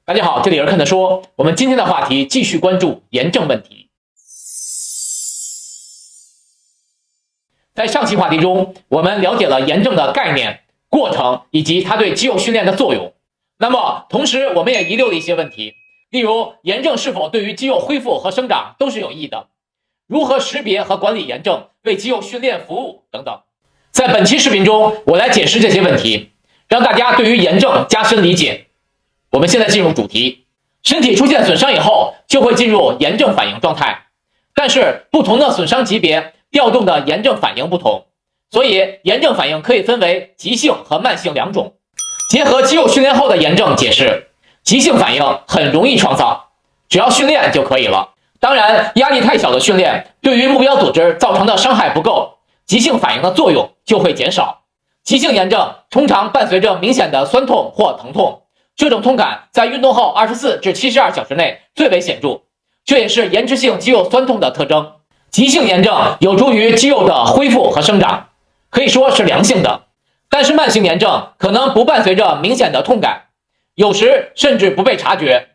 大家好，这里是看的说，我们今天的话题继续关注炎症问题。在上期话题中，我们了解了炎症的概念、过程以及它对肌肉训练的作用。那么，同时我们也遗留了一些问题，例如炎症是否对于肌肉恢复和生长都是有益的，如何识别和管理炎症为肌肉训练服务等等。在本期视频中，我来解释这些问题，让大家对于炎症加深理解。我们现在进入主题。身体出现损伤以后，就会进入炎症反应状态，但是不同的损伤级别调动的炎症反应不同，所以炎症反应可以分为急性和慢性两种。结合肌肉训练后的炎症解释，急性反应很容易创造，只要训练就可以了。当然，压力太小的训练对于目标组织造成的伤害不够，急性反应的作用就会减少。急性炎症通常伴随着明显的酸痛或疼痛，这种痛感在运动后24至72小时内最为显著，这也是延迟性肌肉酸痛的特征。急性炎症有助于肌肉的恢复和生长，可以说是良性的。但是慢性炎症可能不伴随着明显的痛感，有时甚至不被察觉，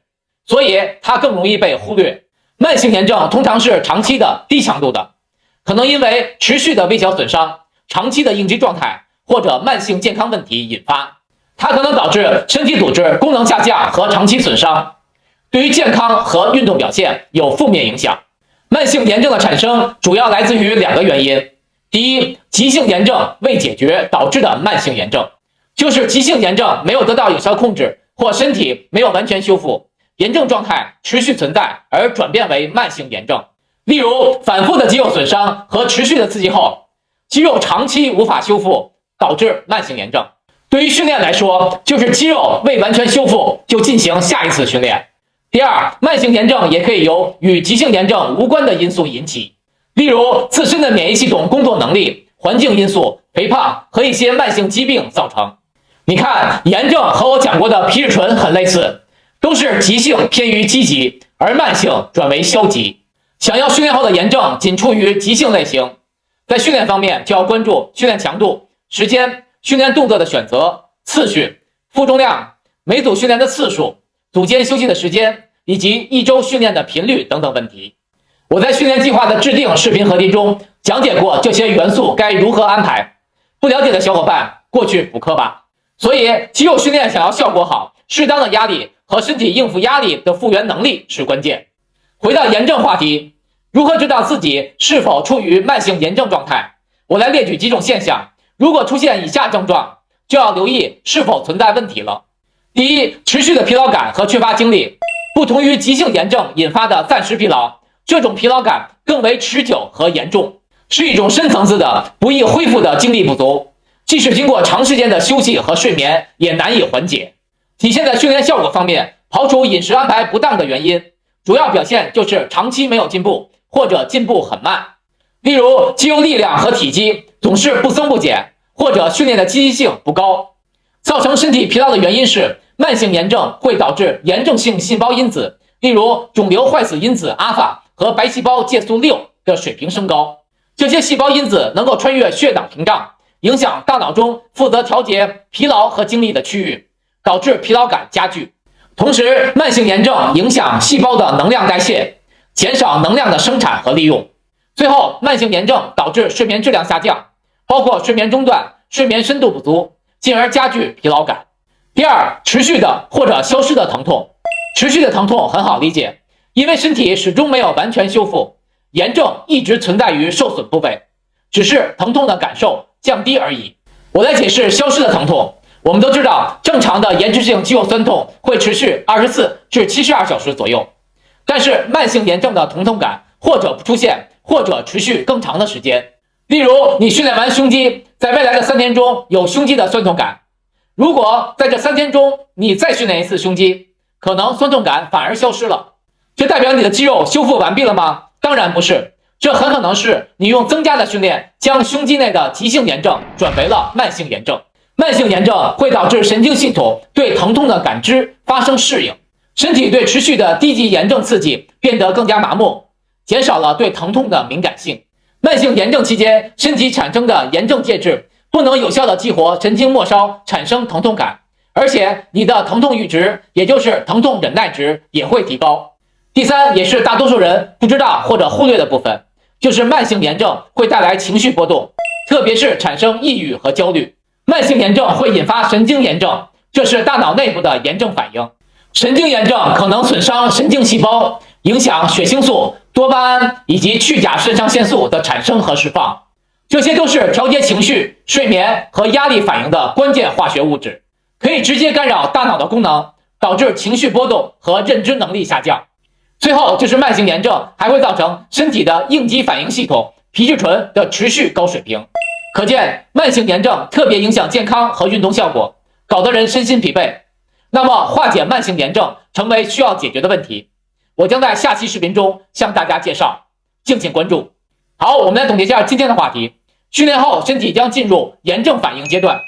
所以它更容易被忽略。慢性炎症通常是长期的、低强度的，可能因为持续的微小损伤、长期的应激状态或者慢性健康问题引发。它可能导致身体组织功能下降和长期损伤，对于健康和运动表现有负面影响。慢性炎症的产生主要来自于两个原因。第一，急性炎症未解决导致的慢性炎症，就是急性炎症没有得到有效控制，或身体没有完全修复，炎症状态持续存在而转变为慢性炎症。例如反复的肌肉损伤和持续的刺激后，肌肉长期无法修复，导致慢性炎症。对于训练来说，就是肌肉未完全修复就进行下一次训练。第二，慢性炎症也可以由与急性炎症无关的因素引起，例如自身的免疫系统工作能力、环境因素、肥胖和一些慢性疾病造成。你看，炎症和我讲过的皮质醇很类似，都是急性偏于积极，而慢性转为消极。想要训练后的炎症仅处于急性类型，在训练方面就要关注训练强度、时间、训练动作的选择、次序、负重量、每组训练的次数、组间休息的时间以及一周训练的频率等等问题。我在训练计划的制定视频合集中讲解过这些元素该如何安排，不了解的小伙伴过去补课吧。所以肌肉训练想要效果好，适当的压力和身体应付压力的复原能力是关键。回到炎症话题，如何知道自己是否处于慢性炎症状态？我来列举几种现象，如果出现以下症状，就要留意是否存在问题了。第一，持续的疲劳感和缺乏精力。不同于急性炎症引发的暂时疲劳，这种疲劳感更为持久和严重，是一种深层次的不易恢复的精力不足，即使经过长时间的休息和睡眠也难以缓解。体现在训练效果方面，刨除饮食安排不当的原因，主要表现就是长期没有进步或者进步很慢。例如肌肉力量和体积总是不增不减，或者训练的积极性不高。造成身体疲劳的原因是慢性炎症会导致炎症性细胞因子，例如肿瘤坏死因子阿尔法和白细胞介素6的水平升高。这些细胞因子能够穿越血党屏障，影响大脑中负责调节疲劳和精力的区域，导致疲劳感加剧。同时，慢性炎症影响细胞的能量代谢，减少能量的生产和利用。最后，慢性炎症导致睡眠质量下降，包括睡眠中断、睡眠深度不足，进而加剧疲劳感。第二，持续的或者消失的疼痛。持续的疼痛很好理解，因为身体始终没有完全修复，炎症一直存在于受损部位，只是疼痛的感受降低而已。我来解释消失的疼痛。我们都知道，正常的延迟性肌肉酸痛会持续24至72小时左右，但是慢性炎症的疼痛感或者不出现，或者持续更长的时间。例如，你训练完胸肌，在未来的3天中有胸肌的酸痛感，如果在这3天中你再训练一次胸肌，可能酸痛感反而消失了。这代表你的肌肉修复完毕了吗？当然不是，这很可能是你用增加的训练将胸肌内的急性炎症转为了慢性炎症。慢性炎症会导致神经系统对疼痛的感知发生适应，身体对持续的低级炎症刺激变得更加麻木，减少了对疼痛的敏感性。慢性炎症期间，身体产生的炎症介质不能有效的激活神经末梢，产生疼痛感，而且你的疼痛阈值，也就是疼痛忍耐值也会提高。第三，也是大多数人不知道或者忽略的部分，就是慢性炎症会带来情绪波动，特别是产生抑郁和焦虑。慢性炎症会引发神经炎症，这是大脑内部的炎症反应。神经炎症可能损伤神经细胞，影响血清素、多巴胺以及去甲肾上腺素的产生和释放，这些都是调节情绪、睡眠和压力反应的关键化学物质，可以直接干扰大脑的功能，导致情绪波动和认知能力下降。最后就是慢性炎症还会造成身体的应激反应系统皮质醇的持续高水平，可见慢性炎症特别影响健康和运动效果，搞得人身心疲惫。那么化解慢性炎症成为需要解决的问题，我将在下期视频中向大家介绍，敬请关注。好，我们来总结一下今天的话题。训练后身体将进入炎症反应阶段，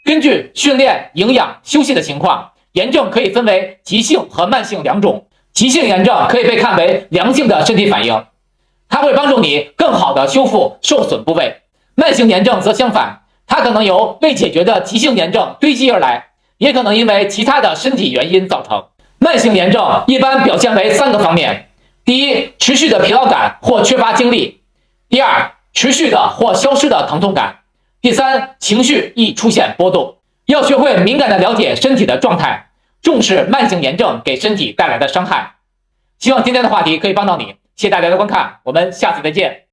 根据训练、营养、休息的情况，炎症可以分为急性和慢性两种。急性炎症可以被看为良性的身体反应，它会帮助你更好的修复受损部位。慢性炎症则相反，它可能由未解决的急性炎症堆积而来，也可能因为其他的身体原因造成。慢性炎症一般表现为3个方面：第一，持续的疲劳感或缺乏精力；第二，持续的或消失的疼痛感；第三，情绪易出现波动。要学会敏感地了解身体的状态，重视慢性炎症给身体带来的伤害。希望今天的话题可以帮到你，谢谢大家的观看，我们下次再见。